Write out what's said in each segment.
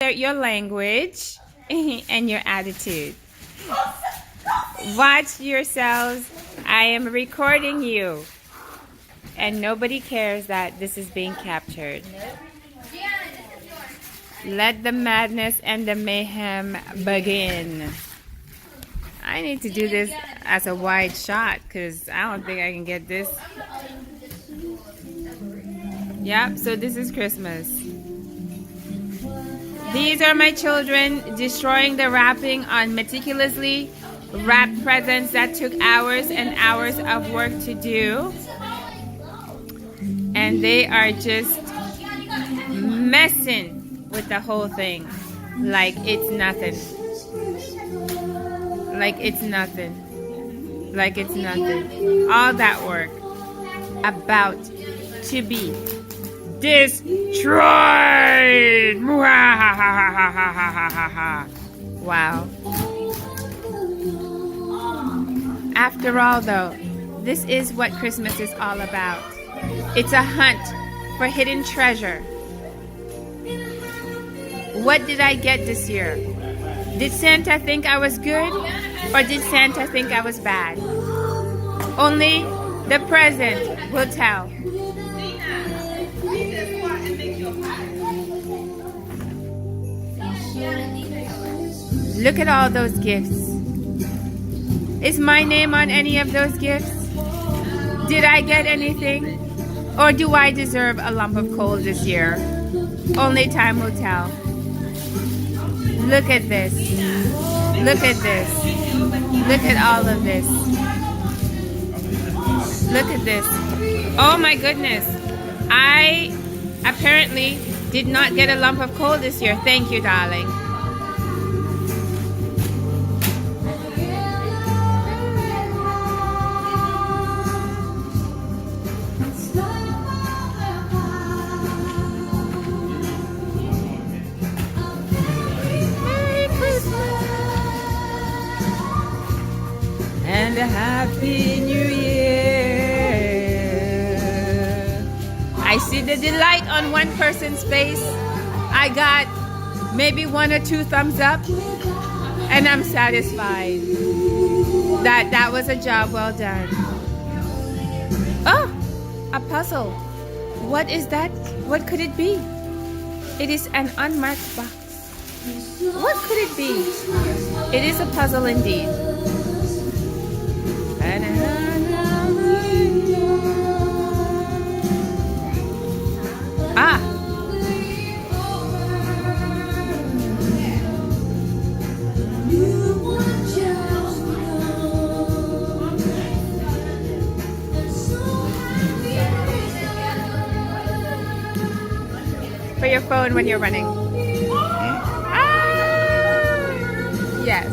your language and your attitude. Watch yourselves. I am recording you. And nobody cares that this is being captured. Let the madness and the mayhem begin. I need to do this as a wide shot because I don't think I can get this. Yep, so this is Christmas. These are my children destroying the wrapping on meticulously wrapped presents that took hours and hours of work to do. And they are just messing with the whole thing like it's nothing. Like it's nothing. Like it's nothing. All that work about to be destroyed. Wow. After all, though, this is what Christmas is all about. It's a hunt for hidden treasure. What did I get this year? Did Santa think I was good, or did Santa think I was bad? Only the present will tell. Look at all those gifts. Is my name on any of those gifts? Did I get anything? Or do I deserve a lump of coal this year? Only time will tell. Look at this. Look at this. Look at all of this. Look at this. Oh my goodness. I apparently did not get a lump of coal this year. Thank you, darling. And a happy new year. I see the delight on one person's face. I got maybe 1 or 2 thumbs up, and I'm satisfied that that was a job well done. Oh, a puzzle. What is that? What could it be? It is an unmarked box. What could it be? It is a puzzle indeed. Ah. For your phone when you're running. Ah. Yes.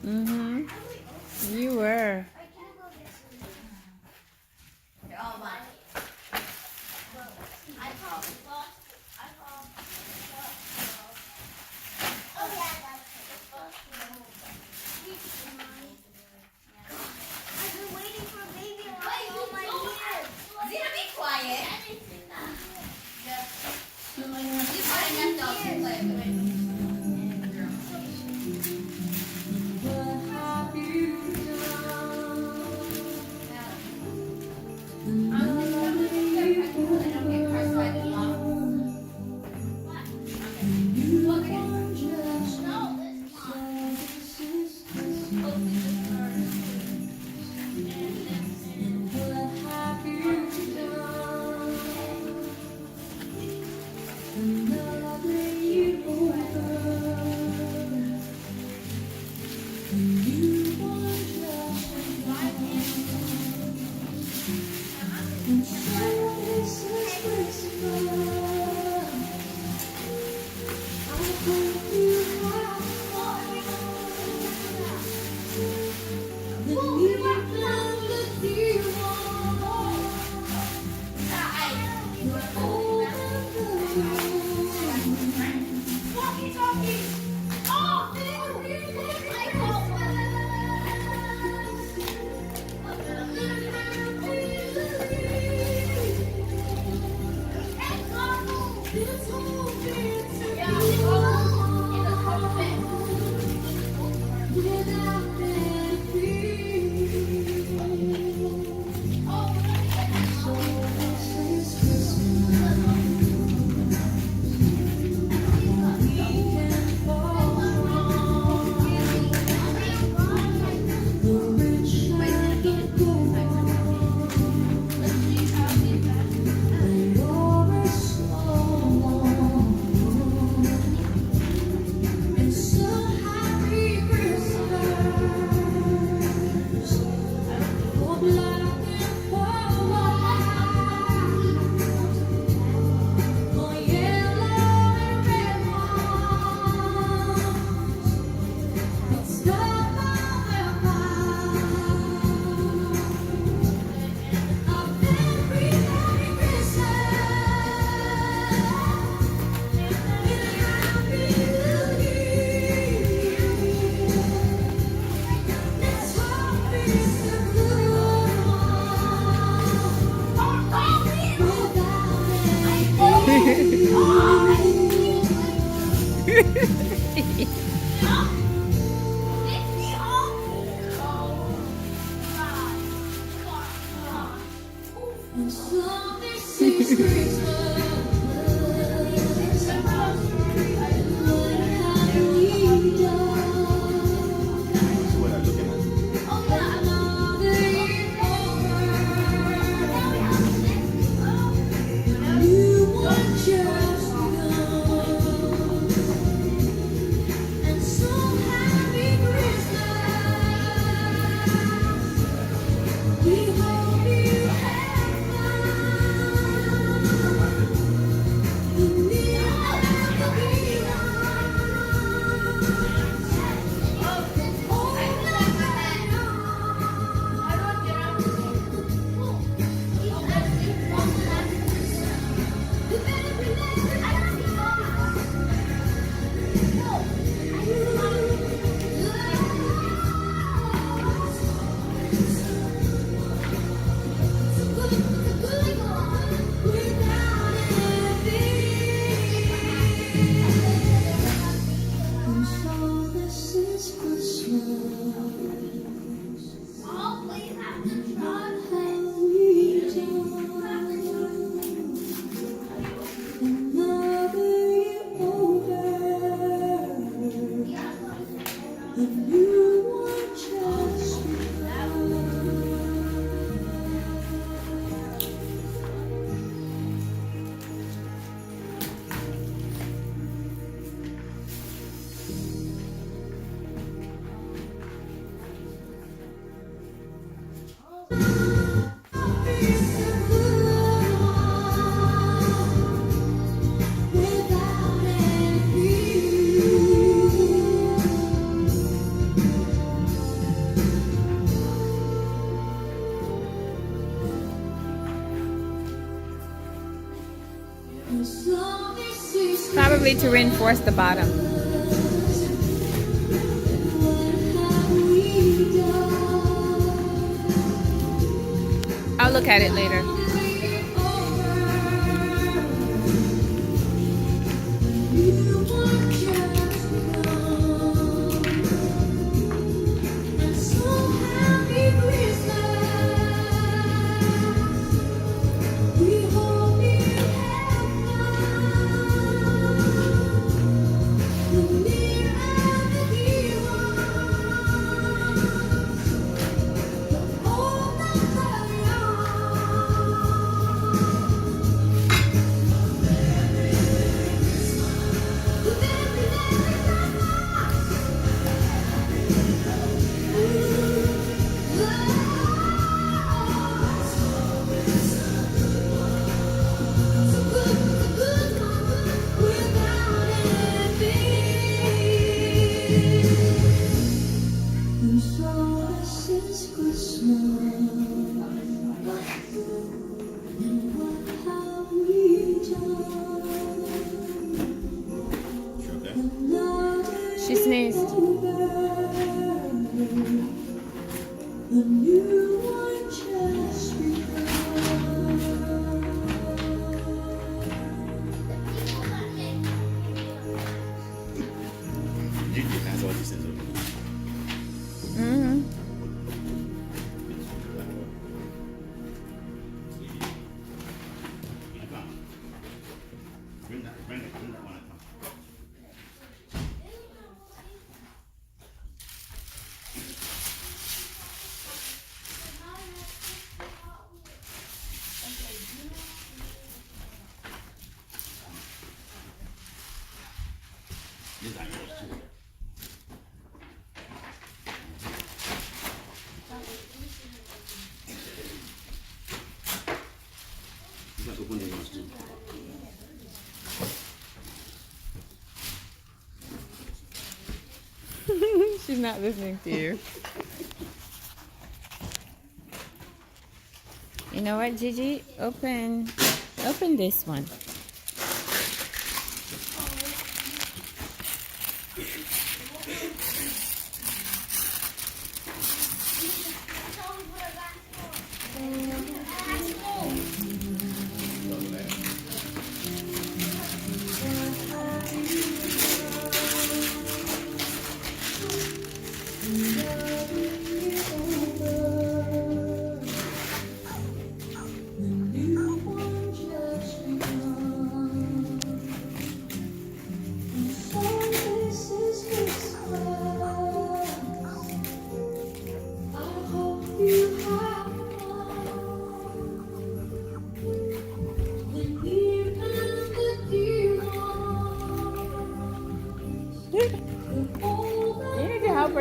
Mm-hmm. You were. what I'm looking at. Probably to reinforce the bottom. I'll look at it later. She sneezed. Gigi has all these things over there. Mm-hmm. Bring that one. These are yours too. You can open the yours too. She's not listening to you. You know what, Gigi? Open this one.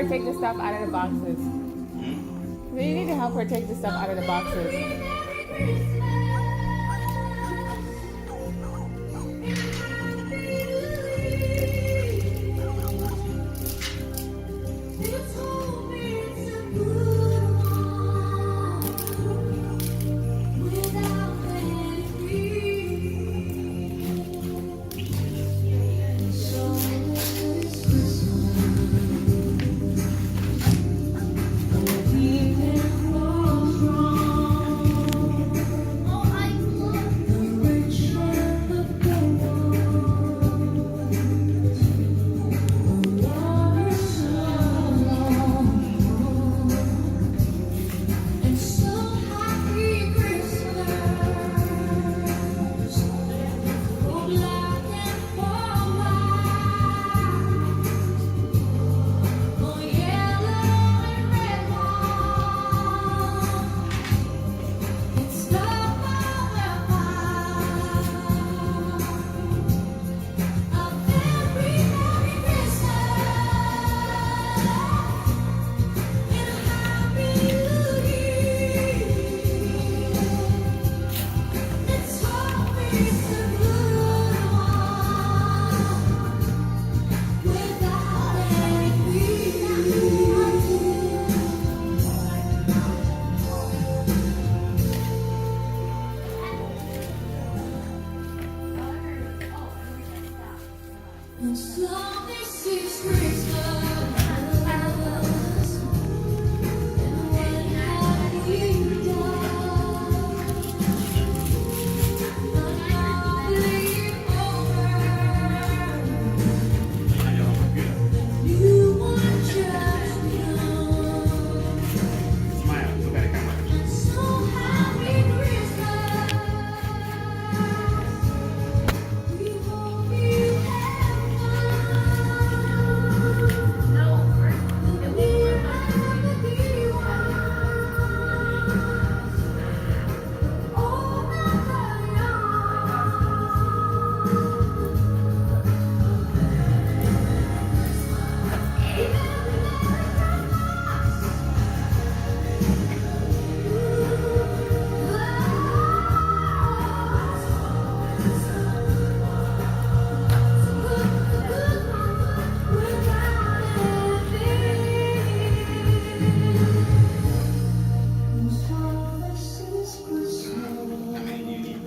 take the stuff out of the boxes. So you need to help her take the stuff out of the boxes. Smile. Look at the camera. How many do you need?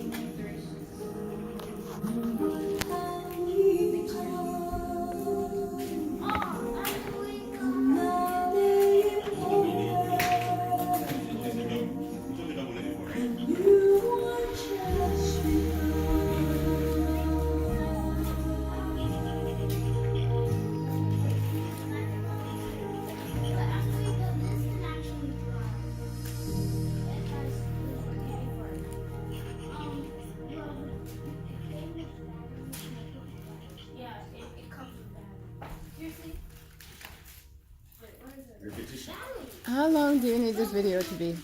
Repetition. How long do you need this video to be?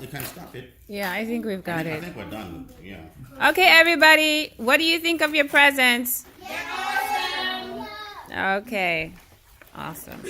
You can stop it. Yeah, I think we've got I it. think we're done. Yeah. Okay, everybody, what do you think of your presents? Okay, awesome.